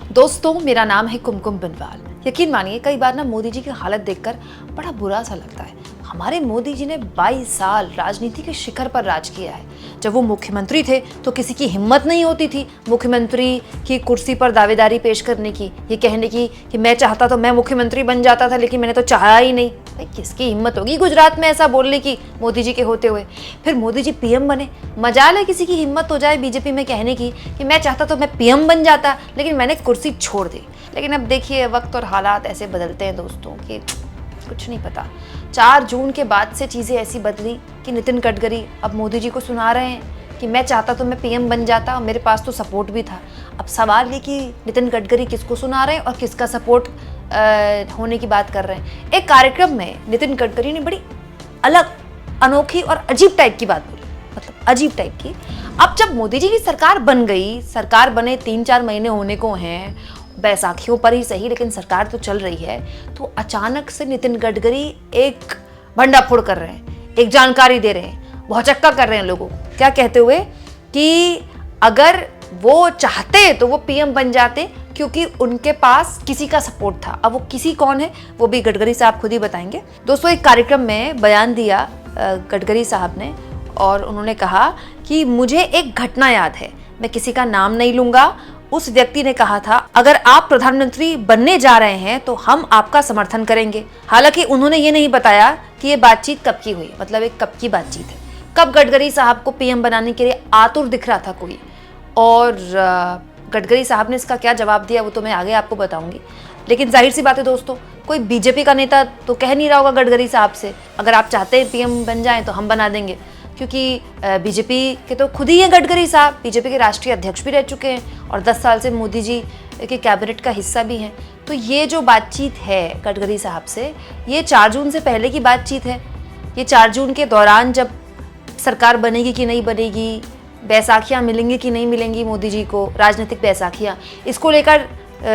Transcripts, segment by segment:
दोस्तों, मेरा नाम है कुमकुम बिनवाल। यकीन मानिए कई बार ना मोदी जी की हालत देखकर बड़ा बुरा सा लगता है। हमारे मोदी जी ने 22 साल राजनीति के शिखर पर राज किया है। जब वो मुख्यमंत्री थे तो किसी की हिम्मत नहीं होती थी मुख्यमंत्री की कुर्सी पर दावेदारी पेश करने की, ये कहने की कि मैं चाहता तो मैं मुख्यमंत्री बन जाता था, लेकिन मैंने तो चाहा ही नहीं। भाई किसकी हिम्मत होगी गुजरात में ऐसा बोलने की मोदी जी के होते हुए। फिर मोदी जी पीएम बने। मजाल है किसी की हिम्मत हो जाए बीजेपी में कहने की कि मैं चाहता तो मैं पीएम बन जाता, लेकिन मैंने कुर्सी छोड़ दी। लेकिन अब देखिए वक्त और हालात ऐसे बदलते हैं दोस्तों कि कुछ नहीं पता। 4 जून के बाद से चीज़ें ऐसी बदली कि नितिन गडकरी अब मोदी जी को सुना रहे हैं कि मैं चाहता तो मैं पीएम बन जाता और मेरे पास तो सपोर्ट भी था। अब सवाल ये कि नितिन गडकरी किसको सुना रहे हैं और किसका सपोर्ट होने की बात कर रहे हैं। एक कार्यक्रम में नितिन गडकरी ने बड़ी अलग, अनोखी और अजीब टाइप की बात बोली, मतलब अजीब टाइप की। अब जब मोदी जी की सरकार बन गई, सरकार बने 3-4 महीने होने को हैं, बैसाखियों पर ही सही लेकिन सरकार तो चल रही है, तो अचानक से नितिन गडकरी एक भंडाफोड़ कर रहे हैं, एक जानकारी दे रहे हैं, भौचक्का कर रहे हैं लोगों को। क्या कहते हुए कि अगर वो चाहते तो वो पीएम बन जाते क्योंकि उनके पास किसी का सपोर्ट था। अब वो किसी कौन है वो भी गडकरी साहब खुद ही बताएंगे। दोस्तों, एक कार्यक्रम में बयान दिया गडकरी साहब ने और उन्होंने कहा कि मुझे एक घटना याद है, मैं किसी का नाम नहीं लूंगा। उस व्यक्ति ने कहा था अगर आप प्रधानमंत्री बनने जा रहे हैं तो हम आपका समर्थन करेंगे। हालांकि उन्होंने ये नहीं बताया कि ये बातचीत कब की हुई, मतलब एक कब की बातचीत है, कब गडकरी साहब को पीएम बनाने के लिए आतुर दिख रहा था कोई। और गडकरी साहब ने इसका क्या जवाब दिया वो तो मैं आगे आपको बताऊंगी। लेकिन जाहिर सी बात है दोस्तों, कोई बीजेपी का नेता तो कह नहीं रहा होगा गडकरी साहब से अगर आप चाहते हैं पीएम बन जाएं तो हम बना देंगे, क्योंकि बीजेपी के तो खुद ही हैं गडकरी साहब, बीजेपी के राष्ट्रीय अध्यक्ष भी रह चुके हैं और 10 साल से मोदी जी के कैबिनेट का हिस्सा भी हैं। तो ये जो बातचीत है गडकरी साहब से, ये 4 जून से पहले की बातचीत है। ये 4 जून के दौरान जब सरकार बनेगी कि नहीं बनेगी, बैसाखियाँ मिलेंगी कि नहीं मिलेंगी मोदी जी को, राजनीतिक बैसाखियाँ, इसको लेकर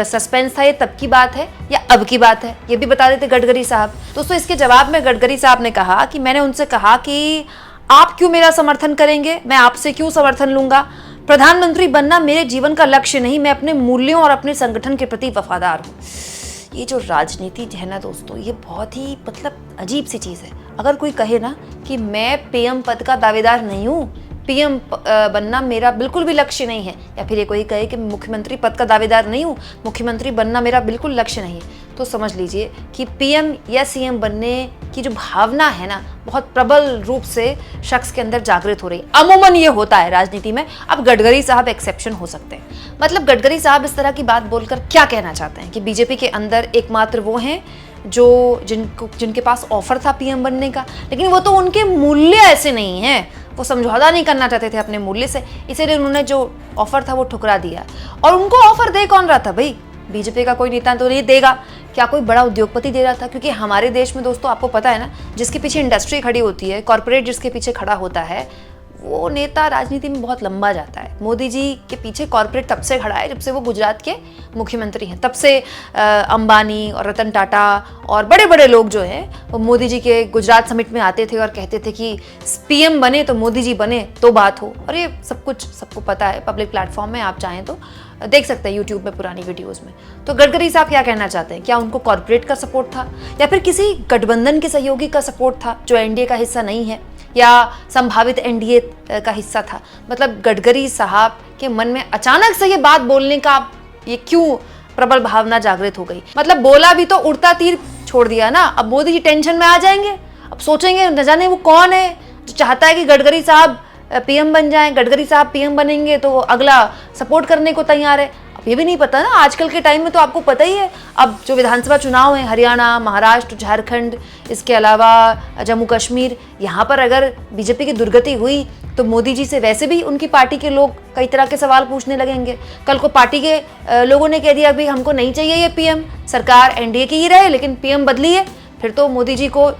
सस्पेंस था। ये तब की बात है या अब की बात है, ये भी बता देते गडकरी साहब। दोस्तों, इसके जवाब में गडकरी साहब ने कहा कि मैंने उनसे कहा कि आप क्यों मेरा समर्थन करेंगे, मैं आपसे क्यों समर्थन लूंगा। प्रधानमंत्री बनना मेरे जीवन का लक्ष्य नहीं, मैं अपने मूल्यों और अपने संगठन के प्रति वफादार हूँ। ये जो राजनीति है ना दोस्तों, ये बहुत ही मतलब अजीब सी चीज़ है। अगर कोई कहे ना कि मैं पीएम पद का दावेदार नहीं हूँ, पीएम बनना मेरा बिल्कुल भी लक्ष्य नहीं है, या फिर ये कोई कहे कि मुख्यमंत्री पद का दावेदार नहीं हूँ, मुख्यमंत्री बनना मेरा बिल्कुल लक्ष्य नहीं है, तो समझ लीजिए कि पीएम या सीएम बनने की जो भावना है ना, बहुत प्रबल रूप से शख्स के अंदर जागृत हो रही है। अमूमन ये होता है राजनीति में। अब गडकरी साहब एक्सेप्शन हो सकते हैं। मतलब गडकरी साहब इस तरह की बात बोलकर क्या कहना चाहते हैं कि बीजेपी के अंदर एकमात्र वो हैं जो जिनके पास ऑफर था पीएम बनने का, लेकिन वो तो उनके मूल्य ऐसे नहीं हैं, वो समझौता नहीं करना चाहते थे अपने मूल्य से, इसीलिए उन्होंने जो ऑफर था वो ठुकरा दिया। और उनको ऑफर दे कौन रहा था भाई? बीजेपी का कोई नेता तो नहीं देगा, क्या कोई बड़ा उद्योगपति दे रहा था? क्योंकि हमारे देश में दोस्तों आपको पता है ना, जिसके पीछे इंडस्ट्री खड़ी होती है, कॉर्पोरेट जिसके पीछे खड़ा होता है, वो नेता राजनीति में बहुत लंबा जाता है। मोदी जी के पीछे कॉर्पोरेट तब से खड़ा है जब से वो गुजरात के मुख्यमंत्री हैं। तब से अंबानी और रतन टाटा और बड़े बड़े लोग जो हैं वो मोदी जी के गुजरात समिट में आते थे और कहते थे कि पीएम बने तो मोदी जी बने तो बात हो। और ये सब कुछ सबको पता है, पब्लिक प्लेटफॉर्म में आप चाहें तो देख सकते हैं यूट्यूब में पुरानी वीडियोस में। तो गडकरी साहब क्या कहना चाहते हैं? क्या उनको कॉर्पोरेट का सपोर्ट था या फिर किसी गठबंधन के सहयोगी का सपोर्ट था जो एनडीए का हिस्सा नहीं है या संभावित एनडीए का हिस्सा था? मतलब गडकरी साहब के मन में अचानक से ये बात बोलने का ये क्यों प्रबल भावना जागृत हो गई? मतलब बोला भी तो उड़ता तीर छोड़ दिया ना। अब मोदी जी टेंशन में आ जाएंगे, अब सोचेंगे न जाने वो कौन है जो चाहता है कि गडकरी साहब पीएम बन जाएं, गडकरी साहब पीएम बनेंगे तो अगला सपोर्ट करने को तैयार है। अब ये भी नहीं पता ना, आजकल के टाइम में तो आपको पता ही है, अब जो विधानसभा चुनाव है हरियाणा, महाराष्ट्र, झारखंड, इसके अलावा जम्मू कश्मीर, यहाँ पर अगर बीजेपी की दुर्गति हुई तो मोदी जी से वैसे भी उनकी पार्टी के लोग कई तरह के सवाल पूछने लगेंगे। कल को पार्टी के लोगों ने कह दिया भाई हमको नहीं चाहिए ये पीएम, सरकार एनडीए की ही रहे लेकिन पीएम बदली है, फिर तो मोदी जी को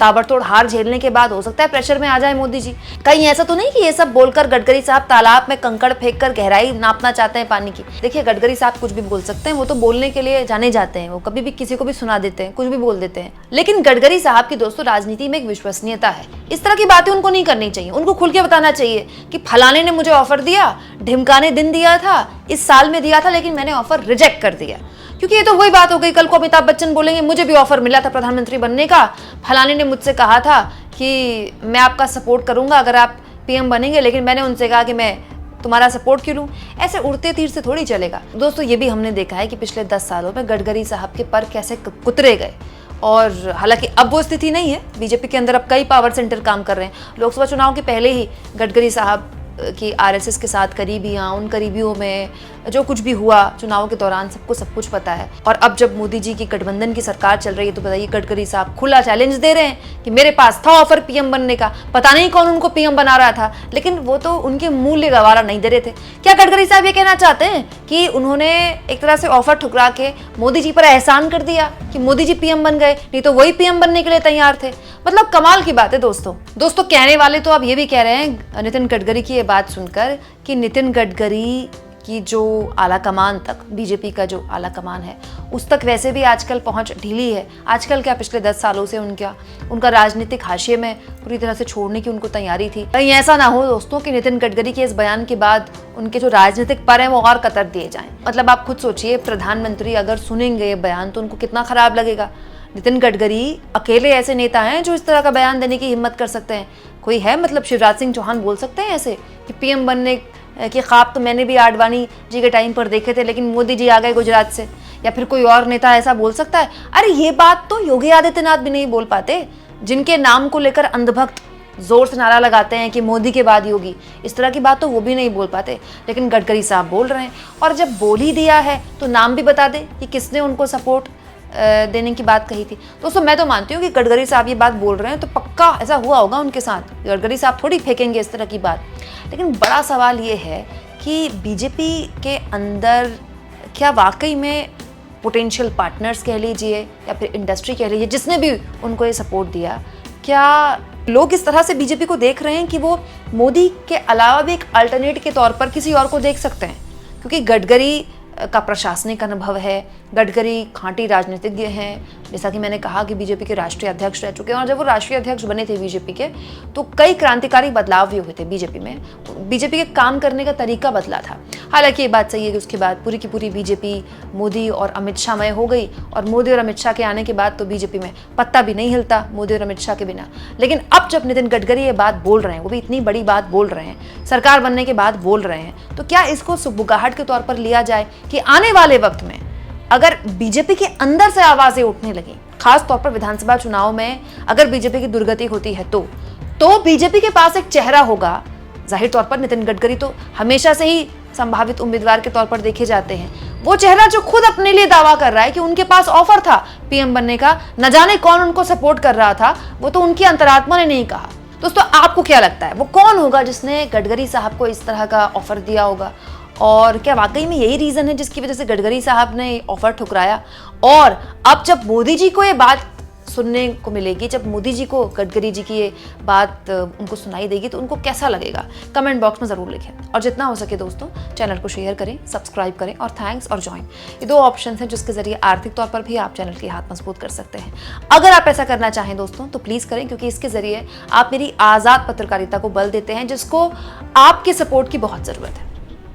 ताबड़तोड़ हार झेलने के बाद हो सकता है प्रेशर में आ जाए मोदी जी। कहीं ऐसा तो नहीं कि ये सब बोलकर गडकरी साहब तालाब में कंकड़ फेंक कर गहराई नापना चाहते हैं पानी की? देखिए गडकरी साहब कुछ भी बोल सकते हैं, वो तो बोलने के लिए जाने जाते हैं, वो कभी भी किसी को भी सुना देते हैं, कुछ भी बोल देते हैं। लेकिन गडकरी साहब की दोस्तों राजनीति में एक विश्वसनीयता है, इस तरह की बातें उनको नहीं करनी चाहिए। उनको खुल के बताना चाहिए कि फलाने ने मुझे ऑफर दिया, ढिमकाने दिन दिया था, इस साल में दिया था, लेकिन मैंने ऑफर रिजेक्ट कर दिया। क्योंकि ये तो वही बात हो गई, कल को अमिताभ बच्चन बोलेंगे मुझे भी ऑफर मिला था प्रधानमंत्री बनने का, फलाने ने मुझसे कहा था कि मैं आपका सपोर्ट करूंगा अगर आप पीएम बनेंगे, लेकिन मैंने उनसे कहा कि मैं तुम्हारा सपोर्ट क्यों लूं। ऐसे उड़ते तीर से थोड़ी चलेगा दोस्तों। ये भी हमने देखा है कि पिछले 10 सालों में गडकरी साहब के पर कैसे कुतरे गए, और हालांकि अब वो स्थिति नहीं है। बीजेपी के अंदर अब कई पावर सेंटर काम कर रहे हैं। लोकसभा चुनाव के पहले ही गडकरी साहब की आरएसएस के साथ करीबियां, उन करीबियों में जो कुछ भी हुआ चुनाव के दौरान सबको सब कुछ पता है। और अब जब मोदी जी की गठबंधन की सरकार चल रही है तो बताइए, गडकरी साहब खुला चैलेंज दे रहे हैं कि मेरे पास था ऑफर पीएम बनने का, पता नहीं कौन उनको पीएम बना रहा था, लेकिन वो तो उनके मूल्य गवारा नहीं दे रहे थे। क्या गडकरी साहब ये कहना चाहते हैं कि उन्होंने एक तरह से ऑफर ठुकरा के मोदी जी पर एहसान कर दिया कि मोदी जी पीएम बन गए, नहीं तो वही पीएम बनने के लिए तैयार थे? मतलब कमाल की बात है दोस्तों। कहने वाले तो अब ये भी कह रहे हैं नितिन गडकरी की ये बात सुनकर कि नितिन गडकरी की जो आला कमान तक, बीजेपी का जो आला कमान है उस तक वैसे भी आजकल पहुंच ढीली है। आजकल क्या, पिछले 10 सालों से उनका राजनीतिक हाशिए में पूरी तरह से छोड़ने की उनको तैयारी थी। कहीं ऐसा ना हो दोस्तों कि नितिन गडकरी के इस बयान के बाद उनके जो राजनीतिक पर हैं वो और कतर दिए जाएं। मतलब आप खुद सोचिए, प्रधानमंत्री अगर सुनेंगे ये बयान तो उनको कितना खराब लगेगा। नितिन गडकरी अकेले ऐसे नेता हैं जो इस तरह का बयान देने की हिम्मत कर सकते हैं। कोई है, मतलब शिवराज सिंह चौहान बोल सकते हैं ऐसे कि पीएम बनने के ख्वाब तो मैंने भी आडवाणी जी के टाइम पर देखे थे, लेकिन मोदी जी आ गए गुजरात से? या फिर कोई और नेता ऐसा बोल सकता है? अरे ये बात तो योगी आदित्यनाथ भी नहीं बोल पाते, जिनके नाम को लेकर अंधभक्त जोर से नारा लगाते हैं कि मोदी के बाद योगी। इस तरह की बात तो वो भी नहीं बोल पाते, लेकिन गडकरी साहब बोल रहे हैं। और जब बोल ही दिया है तो नाम भी बता दे कि किसने उनको सपोर्ट देने की बात कही थी। दोस्तों मैं तो मानती हूँ कि गडकरी साहब ये बात बोल रहे हैं तो पक्का ऐसा हुआ होगा उनके साथ। गडकरी साहब थोड़ी फेंकेंगे इस तरह की बात। लेकिन बड़ा सवाल ये है कि बीजेपी के अंदर क्या वाकई में पोटेंशियल पार्टनर्स कह लीजिए या फिर इंडस्ट्री कह लीजिए, जिसने भी उनको ये सपोर्ट दिया, क्या लोग इस तरह से बीजेपी को देख रहे हैं कि वो मोदी के अलावा भी एक अल्टरनेट के तौर पर किसी और को देख सकते हैं? क्योंकि गडकरी का प्रशासनिक अनुभव है, गडकरी खांटी राजनीतिज्ञ हैं। जैसा कि मैंने कहा कि बीजेपी के राष्ट्रीय अध्यक्ष रह चुके हैं, और जब वो राष्ट्रीय अध्यक्ष बने थे बीजेपी के तो कई क्रांतिकारी बदलाव भी हुए थे बीजेपी में। बीजेपी के काम करने का तरीका बदला था। हालांकि ये बात सही है कि उसके बाद पूरी की पूरी बीजेपी मोदी और अमित शाह मय हो गई, और मोदी और अमित शाह के आने के बाद तो बीजेपी में पत्ता भी नहीं हिलता मोदी और अमित शाह के बिना। लेकिन अब जब नितिन गडकरी ये बात बोल रहे हैं, वो भी इतनी बड़ी बात बोल रहे हैं, सरकार बनने के बाद बोल रहे हैं, तो क्या इसको सुबुगाहट के तौर पर लिया जाए कि आने वाले वक्त में अगर बीजेपी के अंदर से आवाजें उठने लगी, खास तौर पर विधानसभा चुनाव में अगर बीजेपी की दुर्गति होती है तो बीजेपी के पास एक चेहरा होगा। जाहिर तौर पर नितिन गडकरी तो हमेशा से ही संभावित उम्मीदवार के तौर पर देखे जाते हैं। वो चेहरा जो खुद अपने लिए दावा कर रहा है कि उनके पास ऑफर था पीएम बनने का, न जाने कौन उनको सपोर्ट कर रहा था, वो तो उनकी अंतरात्मा ने नहीं कहा। दोस्तों आपको क्या लगता है वो कौन होगा जिसने गडकरी साहब को इस तरह का ऑफर दिया होगा? और क्या वाकई में यही रीजन है जिसकी वजह से गडकरी साहब ने ऑफर ठुकराया? और अब जब मोदी जी को ये बात सुनने को मिलेगी, जब मोदी जी को गडकरी जी की ये बात उनको सुनाई देगी, तो उनको कैसा लगेगा? कमेंट बॉक्स में ज़रूर लिखें। और जितना हो सके दोस्तों चैनल को शेयर करें, सब्सक्राइब करें, और थैंक्स और ज्वाइन, ये 2 ऑप्शन हैं जिसके जरिए आर्थिक तौर पर भी आप चैनल के हाथ मजबूत कर सकते हैं। अगर आप ऐसा करना चाहें दोस्तों तो प्लीज़ करें, क्योंकि इसके जरिए आप मेरी आज़ाद पत्रकारिता को बल देते हैं, जिसको आपके सपोर्ट की बहुत ज़रूरत है।